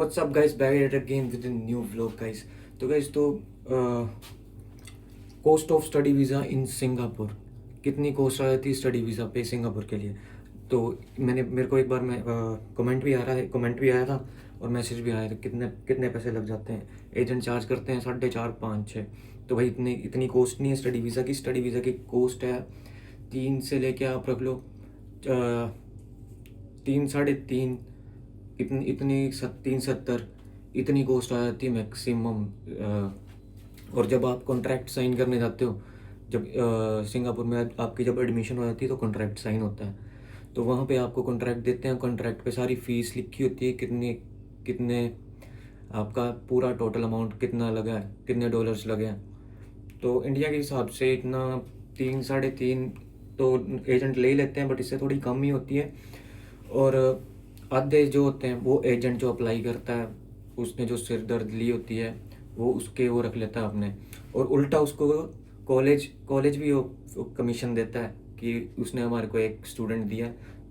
What's up guys, back at it again with a new vlog guys. तो guys तो cost of study visa in Singapore, कितनी cost आ जाती है study visa पे Singapore के लिए। तो मेरे को एक बार मैं कमेंट भी आया था और मैसेज भी आया था कितने कितने पैसे लग जाते हैं। एजेंट चार्ज करते हैं 4.5 5 6। तो भाई इतनी कॉस्ट नहीं है स्टडी वीज़ा की। स्टडी वीज़ा की कॉस्ट है 3 से लेके आप रख लो 3 3.5 3.70 इतनी कॉस्ट आ जाती है मैक्सिमम। और जब आप कॉन्ट्रैक्ट साइन करने जाते हो, जब सिंगापुर में आपकी जब एडमिशन हो जाती है तो कॉन्ट्रैक्ट साइन होता है, तो वहाँ पे आपको कॉन्ट्रैक्ट देते हैं। कॉन्ट्रैक्ट पे सारी फीस लिखी होती है, कितने कितने आपका पूरा टोटल अमाउंट कितना लगा है, कितने डॉलर्स लगे हैं। तो इंडिया के हिसाब से इतना 3 3.5 तो एजेंट ले ही लेते हैं, बट इससे थोड़ी कम ही होती है। और आधे जो होते हैं वो एजेंट जो अप्लाई करता है, उसने जो सिर दर्द ली होती है वो उसके वो रख लेता है अपने, और उल्टा उसको कॉलेज भी वो कमीशन देता है कि उसने हमारे को एक स्टूडेंट दिया।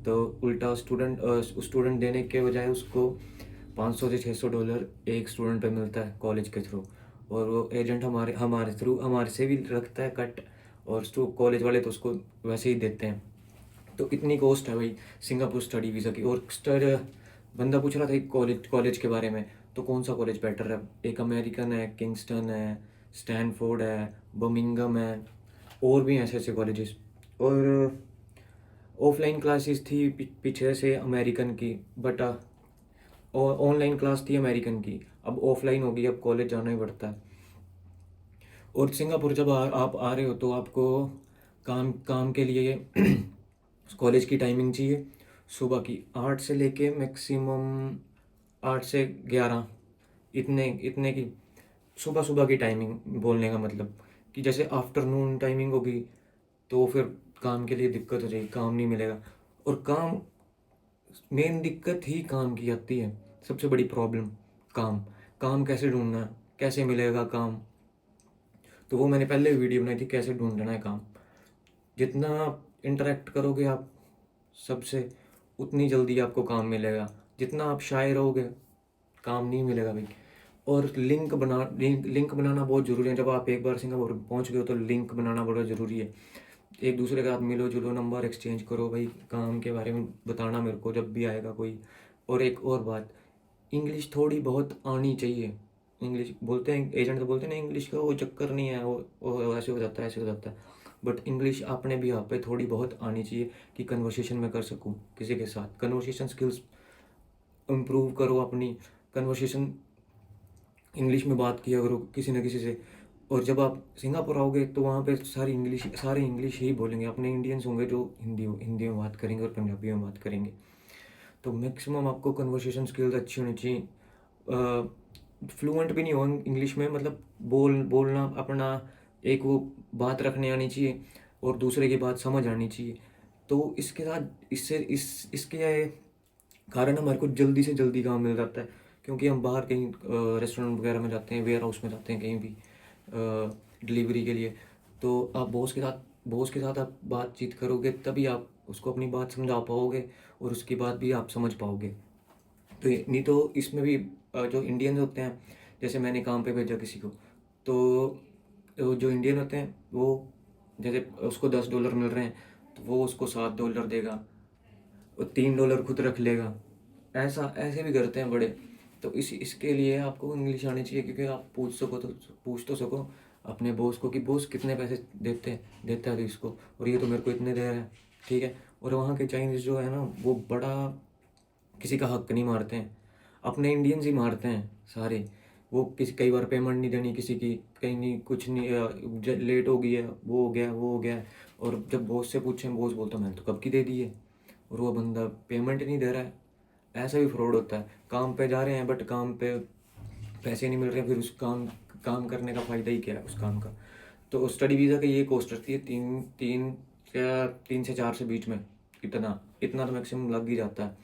तो उल्टा स्टूडेंट देने के बजाय उसको 500 से $600 एक स्टूडेंट पे मिलता है कॉलेज के थ्रू, और वो एजेंट हमारे थ्रू हमारे से भी रखता है कट, और कॉलेज वाले तो उसको वैसे ही देते हैं। तो इतनी कॉस्ट है भाई सिंगापुर स्टडी वीज़ा की। और बंदा पूछ रहा था कॉलेज के बारे में, तो कौन सा कॉलेज बेटर है। एक अमेरिकन है, किंगस्टन है, स्टैनफोर्ड है, बर्मिंघम है, और भी ऐसे ऐसे कॉलेजेस। और ऑफलाइन क्लासेस थी पीछे से अमेरिकन की, बट ऑनलाइन क्लास थी अमेरिकन की, अब ऑफलाइन होगी, अब कॉलेज जाना ही पड़ता है। और सिंगापुर जब आप आ रहे हो तो आपको काम के लिए कॉलेज की टाइमिंग चाहिए सुबह की 8 से लेके मैक्सिमम 8 से 11, इतने इतने की सुबह सुबह की टाइमिंग। बोलने का मतलब कि जैसे आफ्टरनून टाइमिंग होगी तो फिर काम के लिए दिक्कत हो जाएगी, काम नहीं मिलेगा। और काम मेन दिक्कत ही काम की आती है, सबसे बड़ी प्रॉब्लम काम। काम कैसे ढूंढना है, कैसे मिलेगा काम, तो वो मैंने पहले वीडियो बनाई थी कैसे ढूंढना है काम। जितना इंटरेक्ट करोगे आप सबसे, उतनी जल्दी आपको काम मिलेगा। जितना आप शाय रहोगे काम नहीं मिलेगा भाई। और लिंक बनाना बहुत ज़रूरी है। जब आप एक बार सिंगापुर पहुंच गए हो तो लिंक बनाना बड़ा ज़रूरी है। एक दूसरे के साथ मिलो जुलो, नंबर एक्सचेंज करो भाई, काम के बारे में बताना मेरे को जब भी आएगा कोई। और एक और बात, इंग्लिश थोड़ी बहुत आनी चाहिए। इंग्लिश बोलते हैं एजेंट, तो बोलते हैं ना इंग्लिश का वो चक्कर नहीं है, वो ऐसे हो जाता है ऐसे हो जाता है। बट इंग्लिश आपने भी यहाँ पे थोड़ी बहुत आनी चाहिए कि कन्वर्सेशन में कर सकूँ किसी के साथ। कन्वर्सेशन स्किल्स इम्प्रूव करो अपनी। कन्वर्सेशन इंग्लिश में बात किया करो किसी न किसी से। और जब आप सिंगापुर आओगे तो वहाँ पे सारे इंग्लिश ही बोलेंगे। अपने इंडियंस होंगे जो हिंदी में बात करेंगे और पंजाबी में बात करेंगे। तो मैक्सिमम आपको कन्वर्सेशन स्किल्स अच्छी होनी चाहिए। फ्लुएंट भी नहीं हो इंग्लिश में, मतलब बोलना अपना एक वो बात रखने आनी चाहिए और दूसरे की बात समझ आनी चाहिए। तो इसके साथ इसके कारण हमारे को जल्दी से जल्दी काम मिल जाता है, क्योंकि हम बाहर कहीं रेस्टोरेंट वगैरह में जाते हैं, वेयर हाउस में जाते हैं, कहीं भी डिलीवरी के लिए। तो आप बॉस के साथ आप बातचीत करोगे तभी आप उसको अपनी बात समझा पाओगे और उसकी बात भी आप समझ पाओगे। तो नहीं तो इसमें भी जो इंडियन होते हैं, जैसे मैंने काम पे भेजा किसी को, तो जो इंडियन होते हैं वो जैसे उसको $10 मिल रहे हैं तो वो उसको $7 देगा और $3 खुद रख लेगा। ऐसा ऐसे भी करते हैं बड़े। तो इसके लिए आपको इंग्लिश आनी चाहिए, क्योंकि आप पूछ तो सको अपने बॉस को कि बॉस कितने पैसे देता है तो इसको, और ये तो मेरे को इतने दे रहा है, ठीक है। और वहाँ के चाइनीज़ जो है ना वो बड़ा किसी का हक नहीं मारते हैं, अपने इंडियंस ही मारते हैं सारे। वो कई बार पेमेंट नहीं देनी किसी की, कहीं नहीं कुछ नहीं, लेट हो गई है, वो हो गया है। और जब बॉस से पूछें, बॉस बोलता मैंने तो कब की दे दी है, और वो बंदा पेमेंट नहीं दे रहा है। ऐसा भी फ्रॉड होता है। काम पे जा रहे हैं बट काम पे पैसे नहीं मिल रहे, फिर उस काम करने का फ़ायदा ही क्या है उस काम का। तो स्टडी वीज़ा की ये कॉस्ट रहती है 3 से 4 से बीच में, इतना इतना तो मैक्सिमम लग ही जाता है।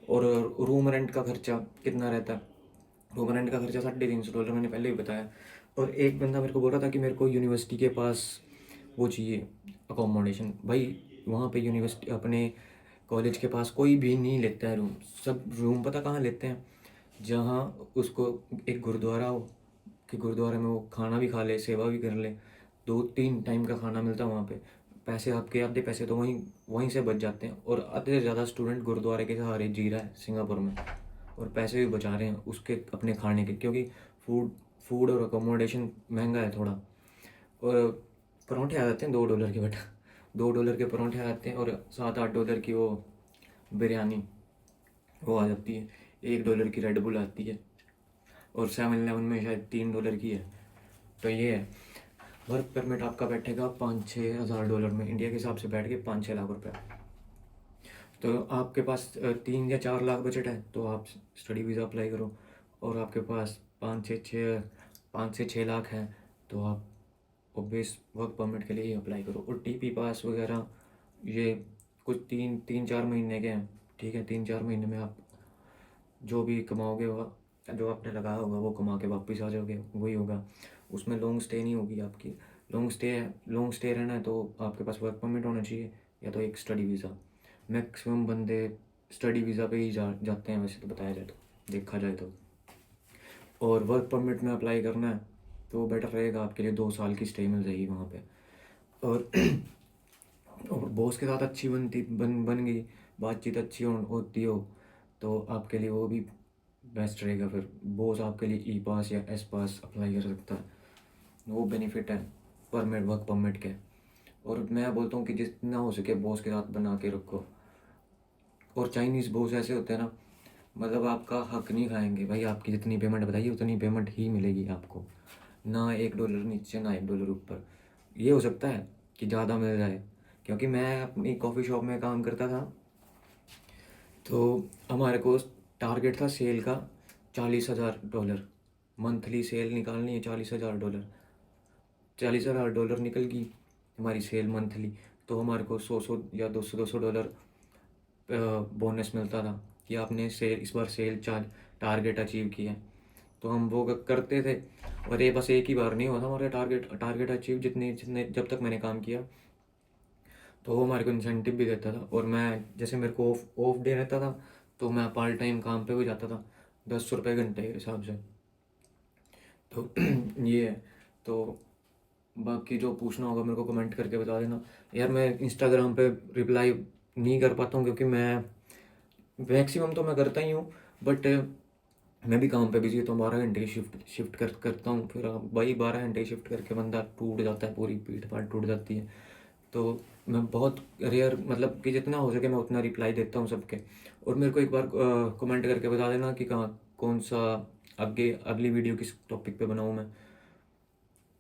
और रूम रेंट का खर्चा कितना रहता है, रूम रेंट का खर्चा $350 मैंने पहले ही बताया। और एक बंदा मेरे को बोल रहा था कि मेरे को यूनिवर्सिटी के पास वो चाहिए अकोमोडेशन। भाई वहाँ पे यूनिवर्सिटी अपने कॉलेज के पास कोई भी नहीं लेता है रूम। सब रूम पता कहाँ लेते हैं, जहाँ उसको एक गुरुद्वारा हो कि गुरुद्वारे में वो खाना भी खा ले, सेवा भी कर ले, 2-3 टाइम का खाना मिलता है वहाँ पे। पैसे आपके आधे पैसे तो वहीं वहीं से बच जाते हैं, और आधे से ज़्यादा स्टूडेंट गुरुद्वारे के सहारे जी रहा है सिंगापुर में, और पैसे भी बचा रहे हैं उसके अपने खाने के, क्योंकि फूड फूड और अकोमोडेशन महंगा है थोड़ा। और परोंठे आ जाते हैं $2 के, बेटा $2 के परोंठे आ जाते हैं, और $7-8 की वो बिरयानी वो आ जाती है, $1 की रेड बुल आती है, और 7-11 में शायद $3 की है। तो ये है, वर्क परमिट आपका बैठेगा 5-6 हज़ार डॉलर में, इंडिया के हिसाब से बैठ के 5-6 लाख रुपए। तो आपके पास 3 या 4 लाख बजट है तो आप स्टडी वीज़ा अप्लाई करो, और आपके पास 5 से 6 लाख है तो आप ओबियस वर्क परमिट के लिए ही अप्लाई करो। और टीपी पास वगैरह ये कुछ 3-4 महीने के हैं, ठीक है। 3-4 महीने में आप जो भी कमाओगे वह जो आपने लगाया होगा वो कमा के वापस आ जाओगे, वही होगा। उसमें लॉन्ग स्टे नहीं होगी आपकी। लॉन्ग स्टे रहना है तो आपके पास वर्क परमिट होना चाहिए, या तो एक स्टडी वीज़ा। मैक्सिमम बंदे स्टडी वीज़ा पे ही जाते हैं वैसे तो, बताया जाए तो, देखा जाए तो। और वर्क परमिट में अप्लाई करना है तो बेटर रहेगा आपके लिए, 2 साल की स्टे मिल जाएगी वहाँ पे। और और बॉस के साथ अच्छी बन गई, बातचीत अच्छी होती हो तो आपके लिए वो भी बेस्ट रहेगा। फिर बॉस आपके लिए ई पास या एस पास अप्लाई कर सकता है, वो बेनिफिट है परमिट वर्क परमिट के। और मैं बोलता हूँ कि जितना हो सके बॉस के साथ बना के रखो। और चाइनीज़ बॉस ऐसे होते हैं ना, मतलब आपका हक नहीं खाएंगे भाई, आपकी जितनी पेमेंट बताइए उतनी पेमेंट ही मिलेगी आपको, ना $1 नीचे ना $1 ऊपर। ये हो सकता है कि ज़्यादा मिल जाए, क्योंकि मैं अपनी कॉफ़ी शॉप में काम करता था, तो हमारे को टारगेट था सेल का $40,000। मंथली सेल निकालनी है $40,000। $40,000 निकल गई हमारी सेल मंथली, तो हमारे को 100 या 200 बोनस मिलता था कि आपने सेल इस बार सेल चार्ज टारगेट अचीव किया है। तो हम वो करते थे, और ये बस एक ही बार नहीं हुआ था हमारा टारगेट अचीव, जितने जितने जब तक मैंने काम किया। तो वो हमारे को इंसेंटिव भी देता था, और मैं जैसे मेरे को ऑफ डे रहता था तो मैं पार्ट टाइम काम पे भी जाता था, ₹10 घंटे के हिसाब से। तो ये है। तो बाकी जो पूछना होगा मेरे को कमेंट करके बता देना यार। मैं इंस्टाग्राम पे रिप्लाई नहीं कर पाता हूँ, क्योंकि मैं मैक्सिमम तो मैं करता ही हूँ, बट मैं भी काम पे बिजी होता हूँ। 12 घंटे की शिफ्ट करता हूँ, फिर भाई 12 घंटे शिफ्ट करके बंदा टूट जाता है, पूरी पीठ पाट टूट जाती है। तो मैं बहुत रेयर, मतलब कि जितना हो सके मैं उतना रिप्लाई देता हूँ सबके। और मेरे को एक बार कमेंट करके बता देना कि कहाँ कौन सा आगे अगली वीडियो किस टॉपिक पे बनाऊँ मैं।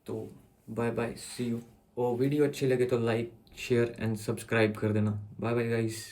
तो बाय बाय, सी यू। और वीडियो अच्छी लगे तो लाइक शेयर एंड सब्सक्राइब कर देना। Bye bye guys.